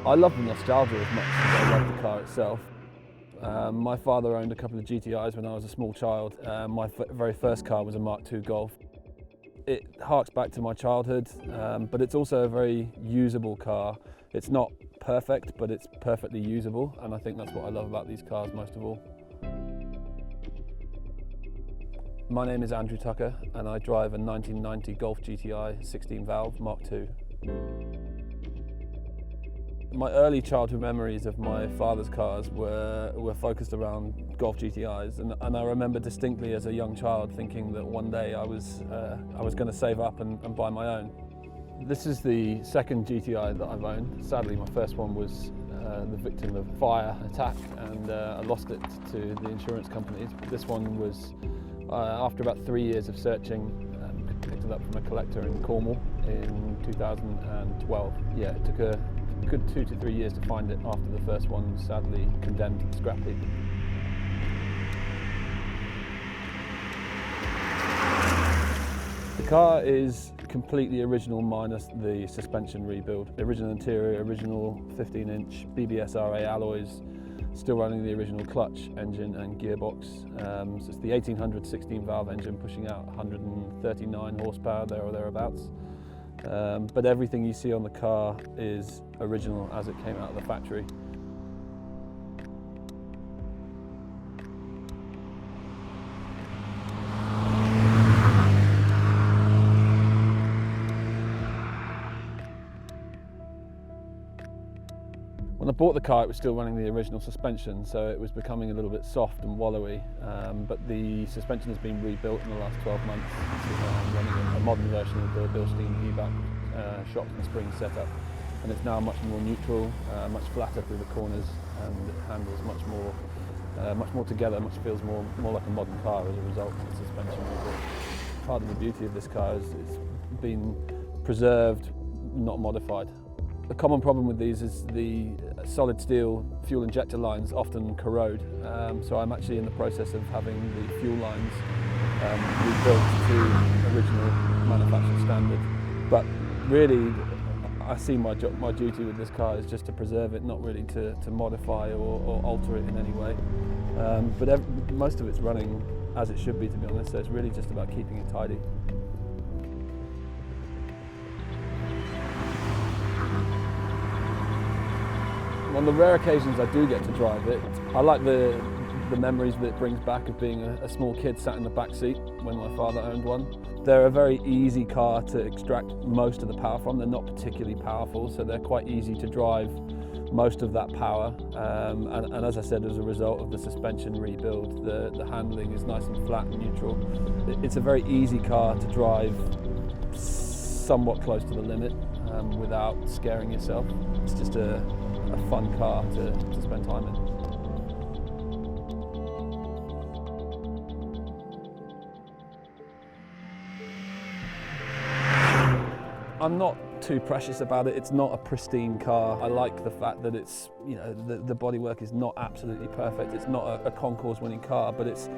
I love the nostalgia as much as I love the car itself. My father owned a couple of GTIs when I was a small child. My very first car was a Mk2 Golf. It harks back to my childhood, but it's also a very usable car. It's not perfect, but it's perfectly usable, and I think that's what I love about these cars most of all. My name is Andrew Tucker, and I drive a 1990 Golf GTI 16 valve Mark II. My early childhood memories of my father's cars were focused around Golf GTIs, and I remember distinctly as a young child thinking that one day I was going to save up and buy my own. This is the second GTI that I've owned. Sadly, my first one was the victim of fire attack, and I lost it to the insurance companies. This one was, after about 3 years of searching, picked it up from a collector in Cornwall in 2012. Yeah, it took a good 2 to 3 years to find it after the first one was sadly condemned to the scrap heap. The car is completely original minus the suspension rebuild. The original interior, original 15-inch BBS-RA alloys, still running the original clutch, engine and gearbox. So it's the 1800 16-valve engine pushing out 139 horsepower there or thereabouts. But everything you see on the car is original as it came out of the factory. When I bought the car, it was still running the original suspension, so it was becoming a little bit soft and wallowy, but the suspension has been rebuilt in the last 12 months, running a modern version of the Bilstein V-back shocks and springs setup, and it's now much more neutral, much flatter through the corners, and it handles much more together, feels more like a modern car as a result of the suspension rebuild. Part of the beauty of this car is it's been preserved, not modified. The common problem with these is the solid steel fuel injector lines often corrode, so I'm actually in the process of having the fuel lines rebuilt to original manufacturer standard. But really, I see my duty with this car is just to preserve it, not really to modify or alter it in any way. But most of it's running as it should be, to be honest, so it's really just about keeping it tidy. On the rare occasions I do get to drive it, I like the memories that it brings back of being a small kid sat in the back seat when my father owned one. They're a very easy car to extract most of the power from. They're not particularly powerful, so they're quite easy to drive most of that power. And as I said, as a result of the suspension rebuild, the handling is nice and flat and neutral. It's a very easy car to drive somewhat close to the limit without scaring yourself. It's just a fun car to spend time in. I'm not too precious about it. It's not a pristine car. I like the fact that it's, the bodywork is not absolutely perfect. It's not a concours winning car, but it's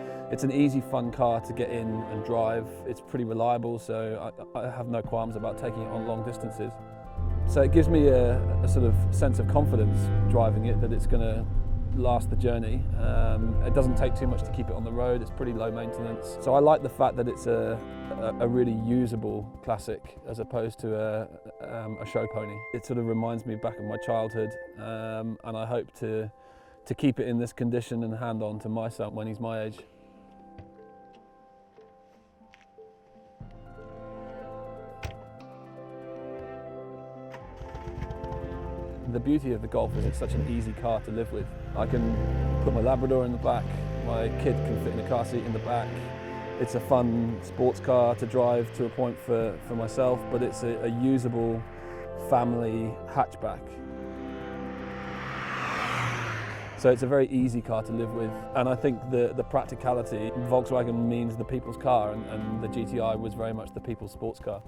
an easy, fun car to get in and drive. It's pretty reliable, so I have no qualms about taking it on long distances. So it gives me a sort of sense of confidence driving it, that it's going to last the journey. It doesn't take too much to keep it on the road. It's pretty low maintenance. So I like the fact that it's a really usable classic as opposed to a show pony. It sort of reminds me back of my childhood, and I hope to keep it in this condition and hand on to my son when he's my age. The beauty of the Golf is it's such an easy car to live with. I can put my Labrador in the back, my kid can fit in a car seat in the back. It's a fun sports car to drive to a point for myself, but it's a usable family hatchback. So it's a very easy car to live with, and I think the practicality, Volkswagen means the people's car, and the GTI was very much the people's sports car.